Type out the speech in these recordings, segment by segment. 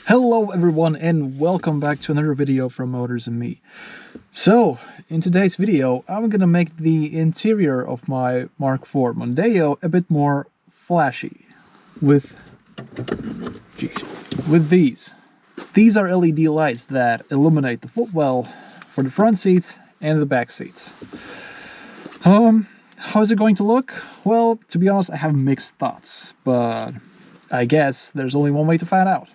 Hello everyone and welcome back to another video from Motors&Me. So, in today's video, I'm gonna make the interior of my Mark IV Mondeo a bit more flashy with these. These are LED lights that illuminate the footwell for the front seats and the back seats. How's it going to look? Well, to be honest, I have mixed thoughts, but I guess there's only one way to find out.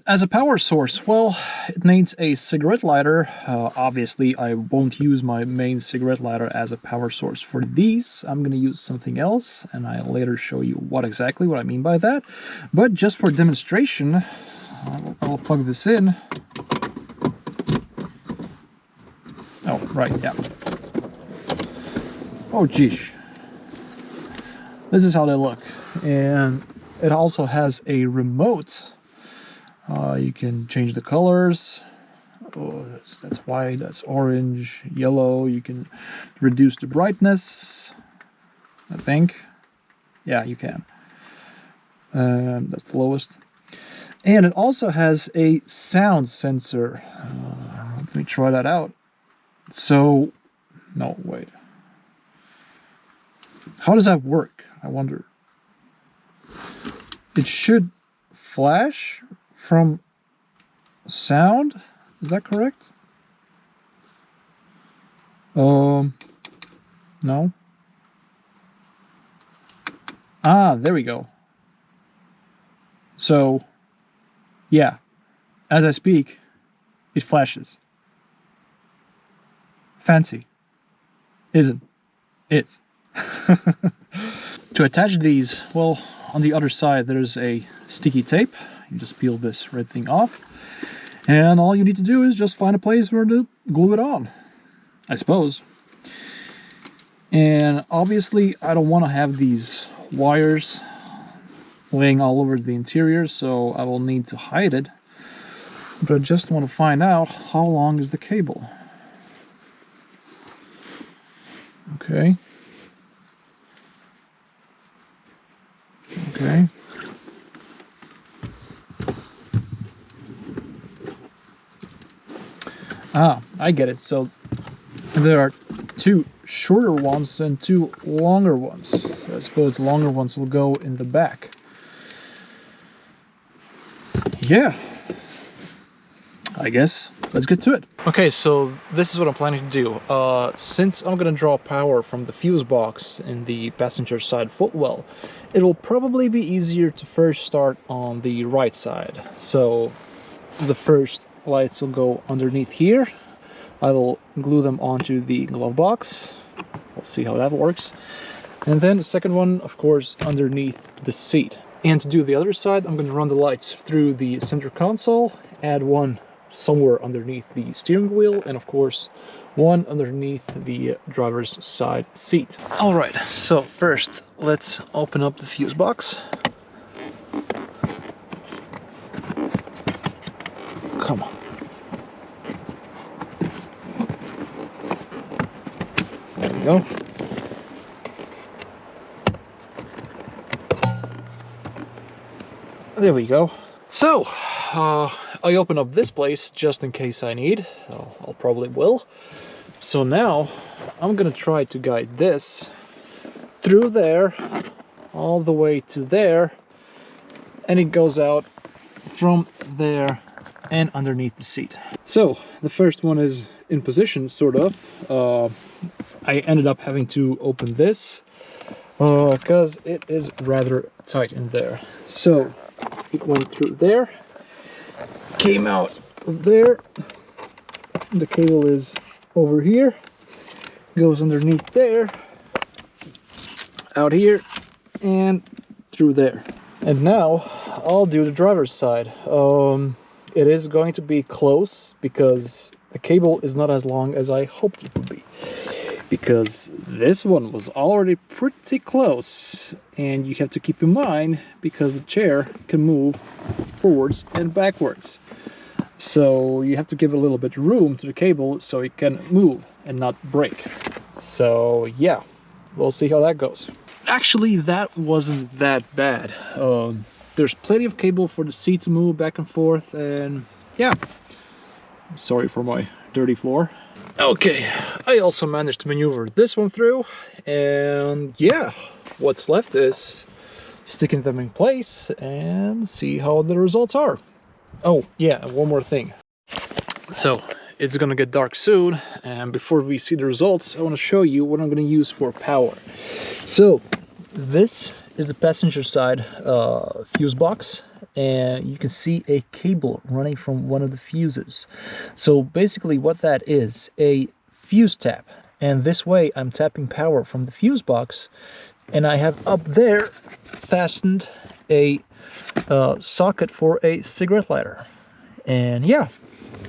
As a power source, well, it needs a cigarette lighter. Obviously, I won't use my main cigarette lighter as a power source for these. I'm gonna use something else, and I'll later show you what I mean by that. But just for demonstration, I'll plug this in. Oh, right, yeah. Oh, geez. This is how they look. And it also has a remote. You can change the colors. Oh, that's white, that's orange, yellow. You can reduce the brightness, I think. Yeah, you can. That's the lowest. And it also has a sound sensor. Let me try that out. So, no, wait. How does that work? I wonder. It should flash from sound? Is that correct? No. Ah, there we go. So, yeah, as I speak, it flashes. Fancy, isn't it? To attach these, well, on the other side there's a sticky tape. You just peel this red thing off, and all you need to do is just find a place where to glue it on, I suppose. And obviously I don't want to have these wires laying all over the interior, so I will need to hide it. But I just want to find out how long is the cable. Okay. Okay. Ah, I get it. So there are two shorter ones and two longer ones. So I suppose the longer ones will go in the back. Yeah. I guess let's get to it. Okay, so this is what I'm planning to do. Since I'm gonna draw power from the fuse box in the passenger side footwell, it will probably be easier to first start on the right side. So the first lights will go underneath here. I will glue them onto the glove box. We'll see how that works. And then the second one, of course, underneath the seat. And to do the other side, I'm going to run the lights through the center console, add one somewhere underneath the steering wheel, and of course one underneath the driver's side seat. All right, so first let's open up the fuse box. Come on. There we go. There we go. So, I open up this place just in case I need. I'll probably will. So now, I'm gonna try to guide this through there, all the way to there, and it goes out from there and underneath the seat. So, the first one is in position, sort of. I ended up having to open this, because it is rather tight in there. So, it went through there, came out there, the cable is over here, goes underneath there, out here, and through there. And now I'll do the driver's side. It is going to be close because the cable is not as long as I hoped it would be, because this one was already pretty close, and you have to keep in mind because the chair can move forwards and backwards, so you have to give a little bit of room to the cable so it can move and not break. So yeah, we'll see how that goes. Actually, that wasn't that bad. there's plenty of cable for the seat to move back and forth, and yeah. Sorry for my dirty floor. Okay, I also managed to maneuver this one through, and yeah, what's left is sticking them in place and see how the results are. Oh yeah, and one more thing. So it's gonna get dark soon, and before we see the results, I want to show you what I'm gonna use for power. So this is the passenger side fuse box, and you can see a cable running from one of the fuses. So basically what that is, a fuse tap, and this way I'm tapping power from the fuse box, and I have up there fastened a socket for a cigarette lighter. And yeah,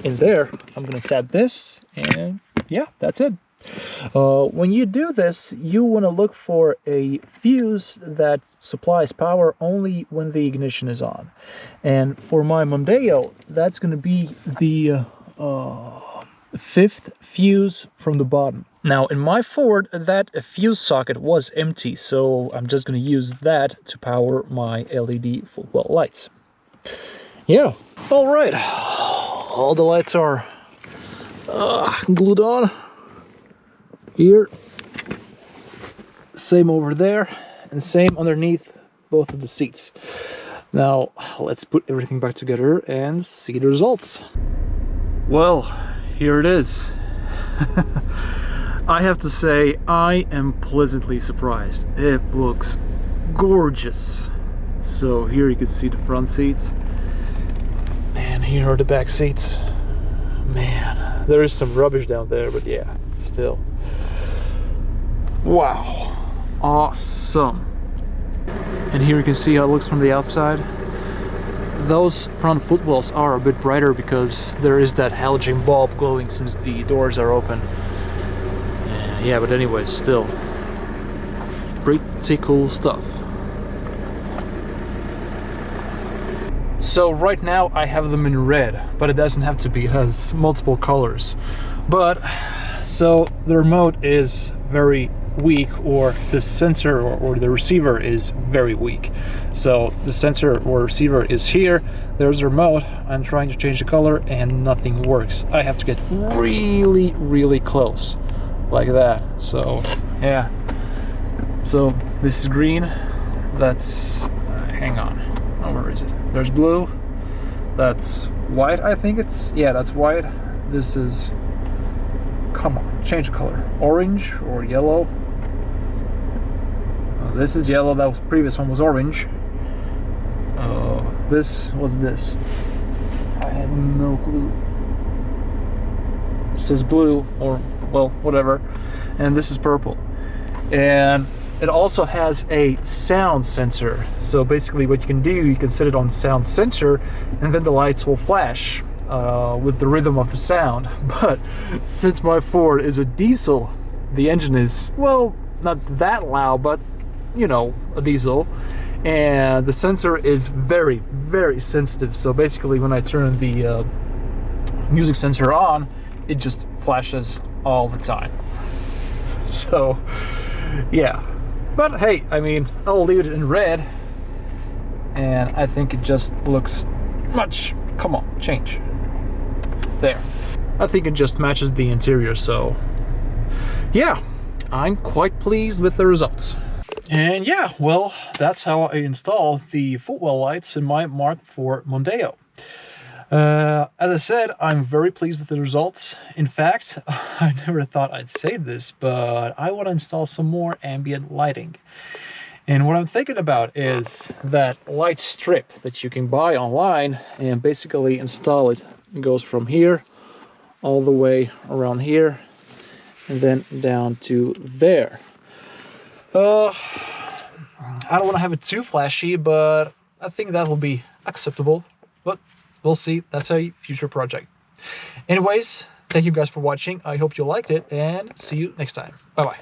in there I'm gonna tap this, and yeah, that's it. When you do this, you want to look for a fuse that supplies power only when the ignition is on. And for my Mondeo, that's going to be the 5th fuse from the bottom. Now in my Ford, that fuse socket was empty, so I'm just going to use that to power my LED Footwell lights. Yeah, all right. All the lights are glued on. Here, same over there, and same underneath both of the seats. Now, let's put everything back together and see the results. Well, here it is. I have to say, I am pleasantly surprised. It looks gorgeous. So here you can see the front seats, and here are the back seats. Man, there is some rubbish down there, but yeah, still. Wow, awesome. And here you can see how it looks from the outside. Those front footwells are a bit brighter because there is that halogen bulb glowing since the doors are open. Yeah, but anyways, still pretty cool stuff. So right now I have them in red, but it doesn't have to be. It has multiple colors. But so the remote is very weak, or the sensor or the receiver is very weak. So the sensor or receiver is here, there's the remote, I'm trying to change the color and nothing works. I have to get really close, like that. So yeah, so this is green, that's hang on, oh, where is it? There's blue, that's white, I think it's, yeah, that's white. This is, come on, change the color, orange or yellow. This is yellow, that was previous one was orange. This was this. I have no clue. It says blue, or well, whatever. And this is purple. And it also has a sound sensor. So basically what you can do, you can set it on sound sensor, and then the lights will flash with the rhythm of the sound. But since my Ford is a diesel, the engine is, well, not that loud, but you know, a diesel, and the sensor is very sensitive. So basically when I turn the music sensor on, it just flashes all the time. So yeah, but hey, I mean, I'll leave it in red, and I think it just looks much, come on, change there. I think it just matches the interior. So yeah, I'm quite pleased with the results. And yeah, well, that's how I install the Footwell lights in my Mark IV Mondeo. As I said, I'm very pleased with the results. In fact, I never thought I'd say this, but I want to install some more ambient lighting. And what I'm thinking about is that light strip that you can buy online and basically install it. It goes from here all the way around here and then down to there. I don't want to have it too flashy, but I think that will be acceptable. But we'll see. That's a future project. Anyways, thank you guys for watching. I hope you liked it, and see you next time. Bye-bye.